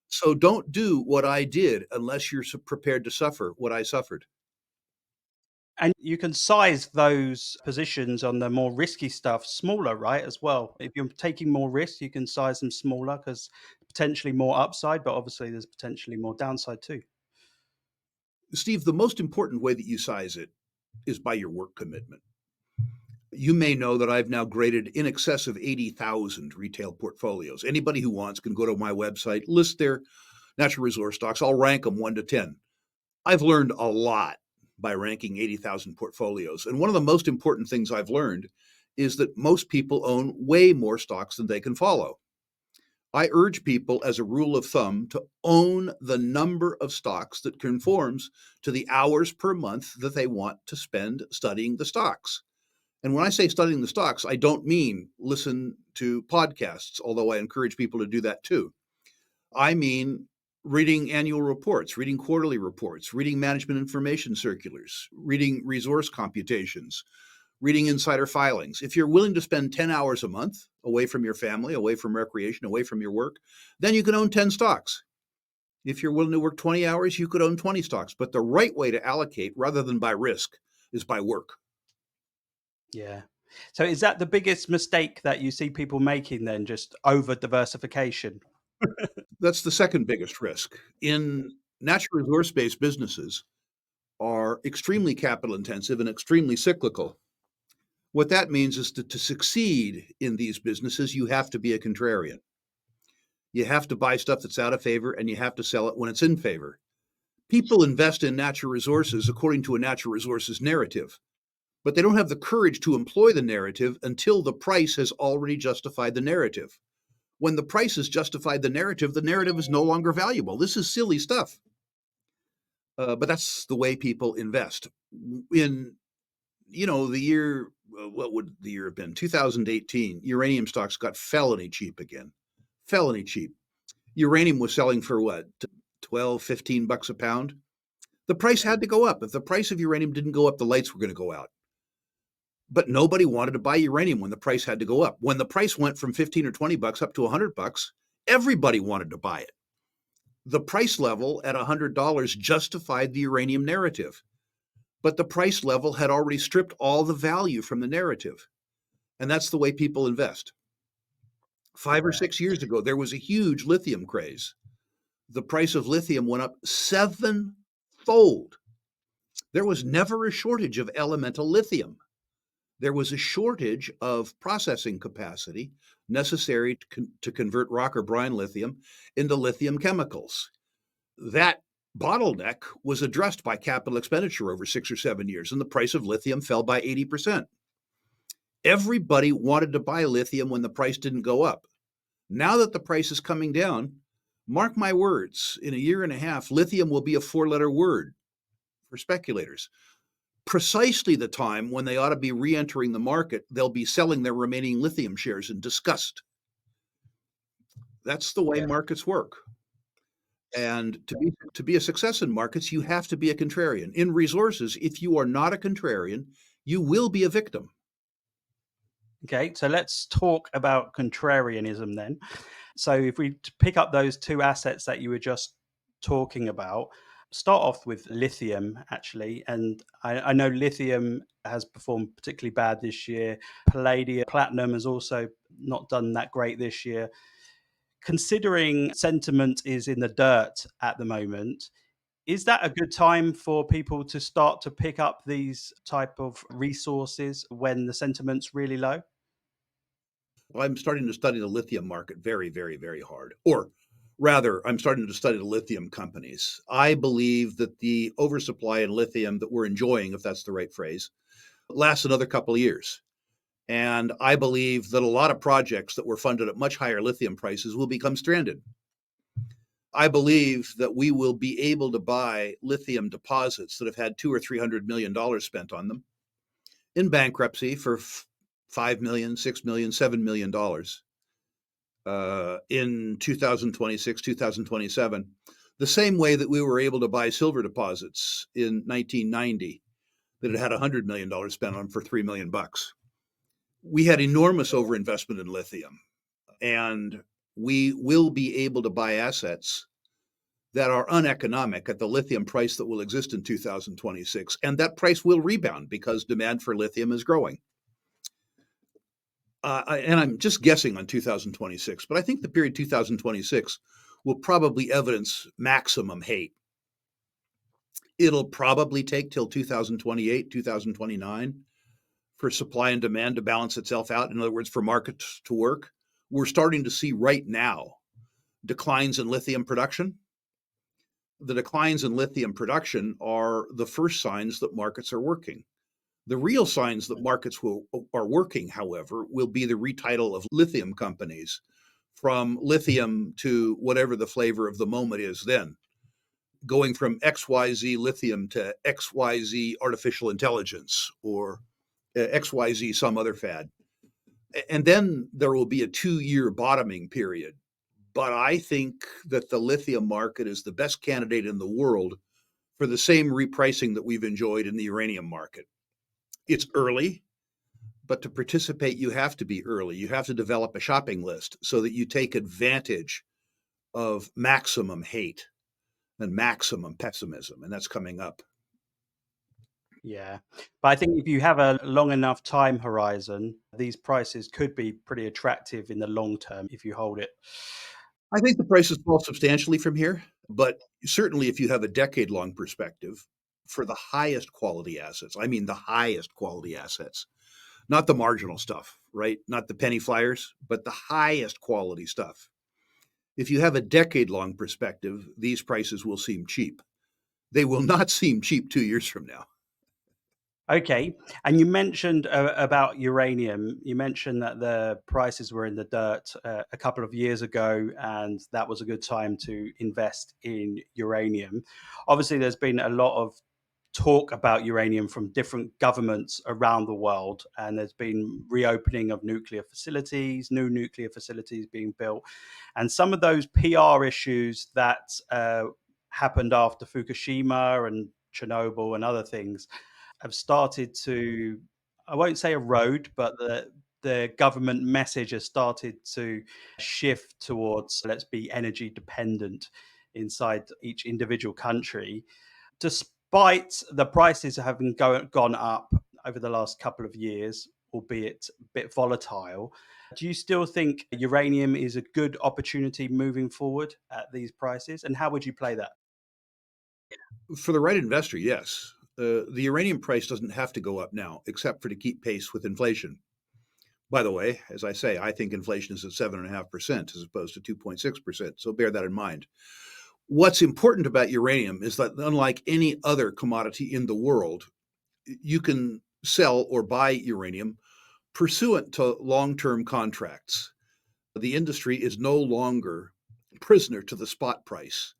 S1: So don't do what I did unless you're prepared to suffer what I suffered.
S2: And you can size those positions on the more risky stuff smaller, right? As well. If you're taking more risk, you can size them smaller because potentially more upside, but obviously there's potentially more downside too.
S1: Steve, the most important way that you size it is by your work commitment. You may know that I've now graded in excess of 80,000 retail portfolios. Anybody who wants can go to my website, list their natural resource stocks. I'll rank them 1 to 10. I've learned a lot by ranking 80,000 portfolios. And one of the most important things I've learned is that most people own way more stocks than they can follow. I urge people, as a rule of thumb, to own the number of stocks that conforms to the hours per month that they want to spend studying the stocks. And when I say studying the stocks, I don't mean listen to podcasts, although I encourage people to do that too. I mean reading annual reports, reading quarterly reports, reading management information circulars, reading resource computations, reading insider filings. If you're willing to spend 10 hours a month away from your family, away from recreation, away from your work, then you can own 10 stocks. If you're willing to work 20 hours, you could own 20 stocks. But the right way to allocate, rather than by risk, is by work.
S2: Yeah. So is that the biggest mistake that you see people making then, just over diversification?
S1: That's the second biggest risk. In natural resource-based businesses are extremely capital intensive and extremely cyclical. What that means is that to succeed in these businesses, you have to be a contrarian. You have to buy stuff that's out of favor and you have to sell it when it's in favor. People invest in natural resources according to a natural resources narrative, but they don't have the courage to employ the narrative until the price has already justified the narrative. When the price has justified the narrative is no longer valuable. This is silly stuff. But that's the way people invest. In the year, what would the year have been? 2018, uranium stocks got felony cheap again. Felony cheap. Uranium was selling for what, 12, 15 bucks a pound? The price had to go up. If the price of uranium didn't go up, the lights were going to go out. But nobody wanted to buy uranium when the price had to go up. When the price went from 15 or 20 bucks up to 100 bucks, everybody wanted to buy it. The price level at $100 justified the uranium narrative, but the price level had already stripped all the value from the narrative. And that's the way people invest. 5 or 6 years ago, there was a huge lithium craze. The price of lithium went up 7-fold. There was never a shortage of elemental lithium. There was a shortage of processing capacity necessary to convert rock or brine lithium into lithium chemicals. That bottleneck was addressed by capital expenditure over 6 or 7 years, and the price of lithium fell by 80%. Everybody wanted to buy lithium when the price didn't go up. Now that the price is coming down, mark my words, in a year and a half, lithium will be a 4-letter word for speculators. Precisely the time when they ought to be re-entering the market, they'll be selling their remaining lithium shares in disgust. That's the way markets work. And to be a success in markets, you have to be a contrarian. In resources, if you are not a contrarian, you will be a victim.
S2: Okay, so let's talk about contrarianism then. So if we pick up those two assets that you were just talking about, start off with lithium actually. And I know lithium has performed particularly bad this year. Palladium, platinum has also not done that great this year. Considering sentiment is in the dirt at the moment, is that a good time for people to start to pick up these type of resources when the sentiment's really low?
S1: Well, I'm starting to study the lithium market very, very, very hard. Or rather, I'm starting to study the lithium companies. I believe that the oversupply in lithium that we're enjoying, if that's the right phrase, lasts another couple of years. And I believe that a lot of projects that were funded at much higher lithium prices will become stranded. I believe that we will be able to buy lithium deposits that have had $200 or $300 million spent on them in bankruptcy for $5 million, $6 million, $7 million in 2026, 2027, the same way that we were able to buy silver deposits in 1990 that had $100 million spent on for $3 million. We had enormous overinvestment in lithium, and we will be able to buy assets that are uneconomic at the lithium price that will exist in 2026. And that price will rebound because demand for lithium is growing. And I'm just guessing on 2026, but I think the period 2026 will probably evidence maximum hate. It'll probably take till 2028, 2029 for supply and demand to balance itself out. In other words, for markets to work. We're starting to see right now declines in lithium production. The declines in lithium production are the first signs that markets are working. The real signs that markets are working, however, will be the retitle of lithium companies from lithium to whatever the flavor of the moment is then, going from XYZ lithium to XYZ artificial intelligence or XYZ some other fad. And then there will be a 2-year bottoming period. But I think that the lithium market is the best candidate in the world for the same repricing that we've enjoyed in the uranium market. It's early, but to participate, you have to be early. You have to develop a shopping list so that you take advantage of maximum hate and maximum pessimism, and that's coming up.
S2: Yeah. But I think if you have a long enough time horizon, these prices could be pretty attractive in the long term if you hold it.
S1: I think the prices fall substantially from here, but certainly if you have a decade-long perspective for the highest quality assets, I mean the highest quality assets, not the marginal stuff, right? Not the penny flyers, but the highest quality stuff. If you have a decade-long perspective, these prices will seem cheap. They will not seem cheap 2 years from now.
S2: Okay. And you mentioned about uranium. You mentioned that the prices were in the dirt a couple of years ago, and that was a good time to invest in uranium. Obviously, there's been a lot of talk about uranium from different governments around the world, and there's been reopening of nuclear facilities, new nuclear facilities being built, and some of those PR issues that happened after Fukushima and Chernobyl and other things have started to, I won't say erode, but the government message has started to shift towards let's be energy dependent inside each individual country. Despite the prices having gone up over the last couple of years, albeit a bit volatile, do you still think uranium is a good opportunity moving forward at these prices? And how would you play that?
S1: For the right investor, yes. The uranium price doesn't have to go up now, except for to keep pace with inflation. By the way, as I say, I think inflation is at 7.5% as opposed to 2.6%. So bear that in mind. What's important about uranium is that unlike any other commodity in the world, you can sell or buy uranium pursuant to long-term contracts. The industry is no longer prisoner to the spot price.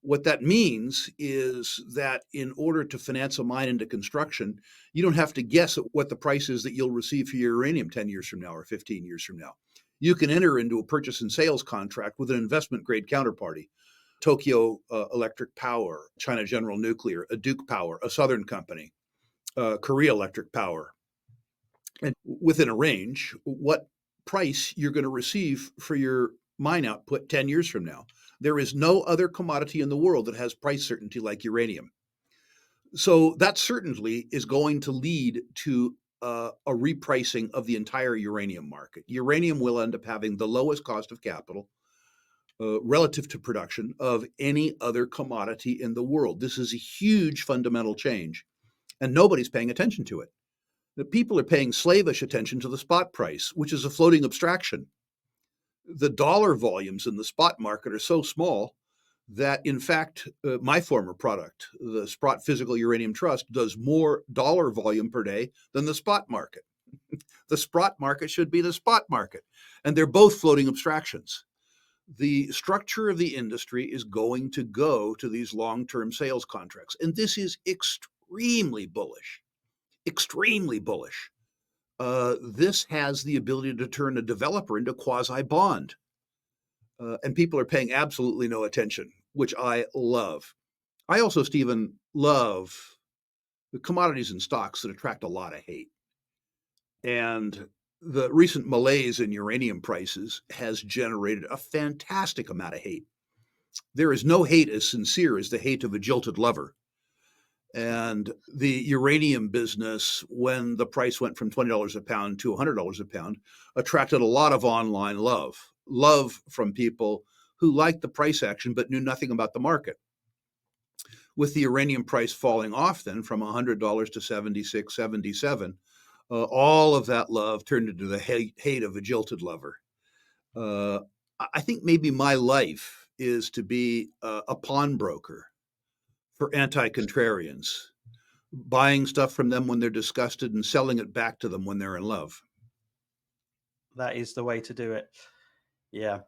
S1: What that means is that in order to finance a mine into construction, you don't have to guess at what the price is that you'll receive for your uranium 10 years from now or 15 years from now. You can enter into a purchase and sales contract with an investment grade counterparty, Tokyo Electric Power, China General Nuclear, a Duke Power, a Southern Company, Korea Electric Power, and within a range, what price you're going to receive for your mine output 10 years from now. There is no other commodity in the world that has price certainty like uranium. So that certainly is going to lead to a repricing of the entire uranium market. Uranium will end up having the lowest cost of capital relative to production of any other commodity in the world. This is a huge fundamental change, and nobody's paying attention to it. The people are paying slavish attention to the spot price, which is a floating abstraction. The dollar volumes in the spot market are so small that, in fact, my former product, the Sprott Physical Uranium Trust, does more dollar volume per day than the spot market. The Sprott market should be the spot market, and they're both floating abstractions. The structure of the industry is going to go to these long-term sales contracts, and this is extremely bullish. Extremely bullish. This has the ability to turn a developer into quasi-bond. And people are paying absolutely no attention, which I love. I also, Stephen, love the commodities and stocks that attract a lot of hate. And the recent malaise in uranium prices has generated a fantastic amount of hate. There is no hate as sincere as the hate of a jilted lover. And the uranium business, when the price went from $20 a pound to $100 a pound, attracted a lot of online love from people who liked the price action but knew nothing about the market. With the uranium price falling off then from $100 to 76, 77, all of that love turned into the hate of a jilted lover. I think maybe my life is to be a pawnbroker for anti-contrarians, buying stuff from them when they're disgusted and selling it back to them when they're in love.
S2: That is the way to do it. Yeah.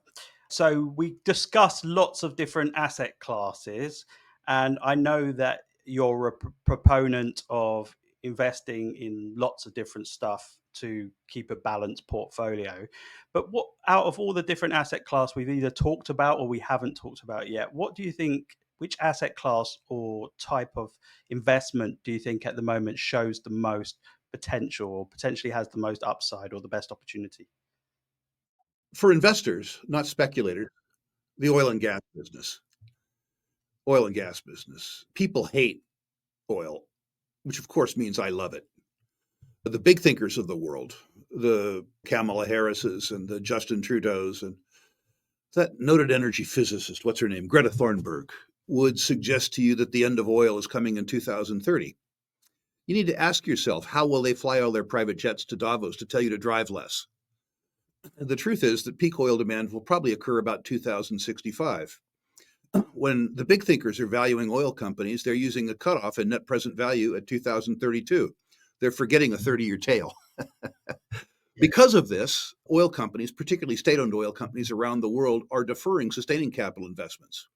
S2: So we discussed lots of different asset classes, and I know that you're a proponent of investing in lots of different stuff to keep a balanced portfolio. But what out of all the different asset class we've either talked about or we haven't talked about yet, what do you think? Which asset class or type of investment do you think at the moment shows the most potential or potentially has the most upside or the best opportunity?
S1: For investors, not speculators, the oil and gas business. Oil and gas business. People hate oil, which of course means I love it. The big thinkers of the world, the Kamala Harrises and the Justin Trudeaus and that noted energy physicist, what's her name, Greta Thunberg, would suggest to you that the end of oil is coming in 2030. You need to ask yourself, how will they fly all their private jets to Davos to tell you to drive less? The truth is that peak oil demand will probably occur about 2065. When the big thinkers are valuing oil companies, they're using a cutoff in net present value at 2032. They're forgetting a 30-year tail. Because of this, oil companies, particularly state-owned oil companies around the world, are deferring sustaining capital investments,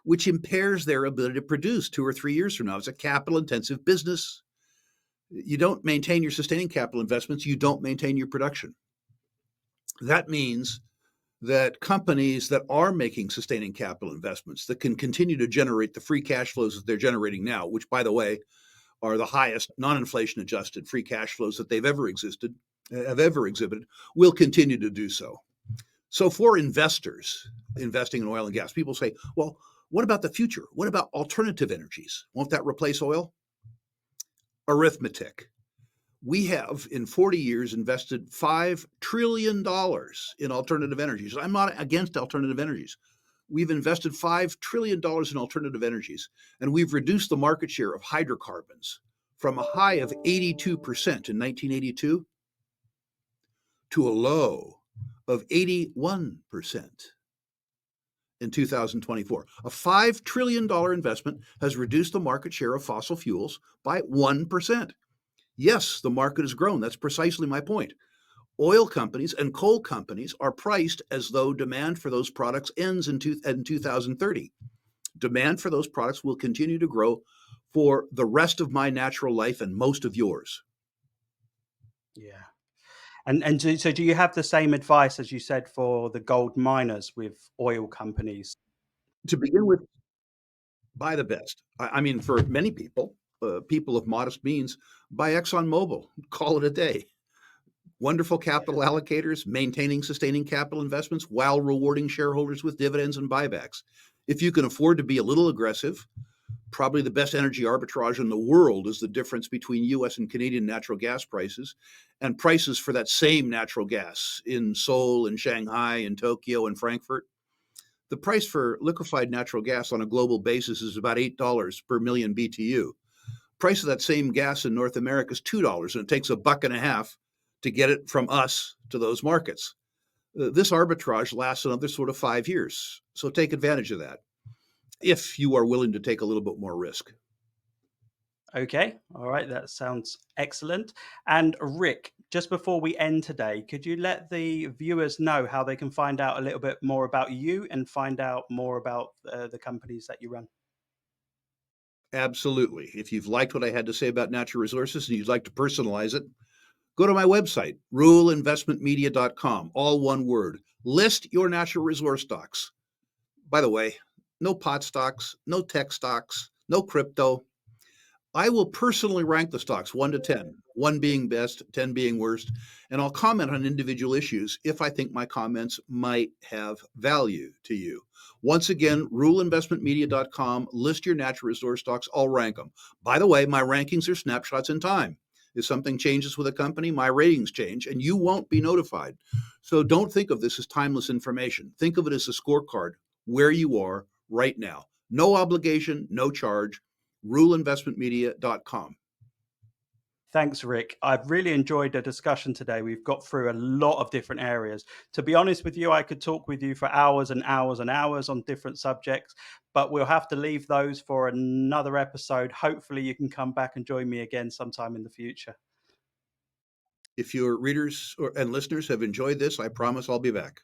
S1: which impairs their ability to produce 2 or 3 years from now. It's a capital-intensive business. You don't maintain your sustaining capital investments, you don't maintain your production. That means that companies that are making sustaining capital investments that can continue to generate the free cash flows that they're generating now, which, by the way, are the highest non-inflation adjusted free cash flows that have ever exhibited, will continue to do so. So for investors investing in oil and gas, people say, well, what about the future? What about alternative energies? Won't that replace oil? Arithmetic. We have, in 40 years, invested $5 trillion in alternative energies. I'm not against alternative energies. We've invested $5 trillion in alternative energies, and we've reduced the market share of hydrocarbons from a high of 82% in 1982 to a low of 81% in 2024. A $5 trillion investment has reduced the market share of fossil fuels by 1%. Yes, the market has grown. That's precisely my point. Oil companies and coal companies are priced as though demand for those products ends in 2030. Demand for those products will continue to grow for the rest of my natural life and most of yours.
S2: Yeah. So do you have the same advice as you said for the gold miners with oil companies?
S1: To begin with, buy the best. I mean, for many people, people of modest means, buy ExxonMobil, call it a day. Wonderful capital allocators, maintaining sustaining capital investments while rewarding shareholders with dividends and buybacks. If you can afford to be a little aggressive, probably the best energy arbitrage in the world is the difference between US and Canadian natural gas prices and prices for that same natural gas in Seoul and Shanghai and Tokyo and Frankfurt. The price for liquefied natural gas on a global basis is about $8 per million BTU. Price of that same gas in North America is $2, and it takes $1.50 to get it from us to those markets. This arbitrage lasts another sort of 5 years, so take advantage of that if you are willing to take a little bit more risk.
S2: Okay. All right. That sounds excellent. And Rick, just before we end today, could you let the viewers know how they can find out a little bit more about you and find out more about the companies that you run?
S1: Absolutely. If you've liked what I had to say about natural resources and you'd like to personalize it, go to my website, ruleinvestmentmedia.com, all one word. List your natural resource stocks. By the way, no pot stocks, no tech stocks, no crypto. I will personally rank the stocks 1 to 10, 1 being best, 10 being worst, and I'll comment on individual issues if I think my comments might have value to you. Once again, ruleinvestmentmedia.com, list your natural resource stocks, I'll rank them. By the way, my rankings are snapshots in time. If something changes with a company, my ratings change, and you won't be notified. So don't think of this as timeless information. Think of it as a scorecard where you are right now. No obligation, no charge. ruleinvestmentmedia.com.
S2: Thanks, Rick. I've really enjoyed the discussion today. We've got through a lot of different areas. To be honest with you, I could talk with you for hours and hours and hours on different subjects, but we'll have to leave those for another episode. Hopefully, you can come back and join me again sometime in the future.
S1: If your readers and listeners have enjoyed this, I promise I'll be back.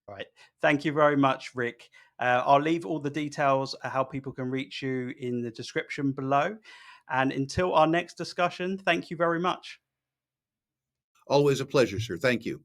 S2: All right. Thank you very much, Rick. I'll leave all the details, how people can reach you, in the description below. And until our next discussion, thank you very much.
S1: Always a pleasure, sir. Thank you.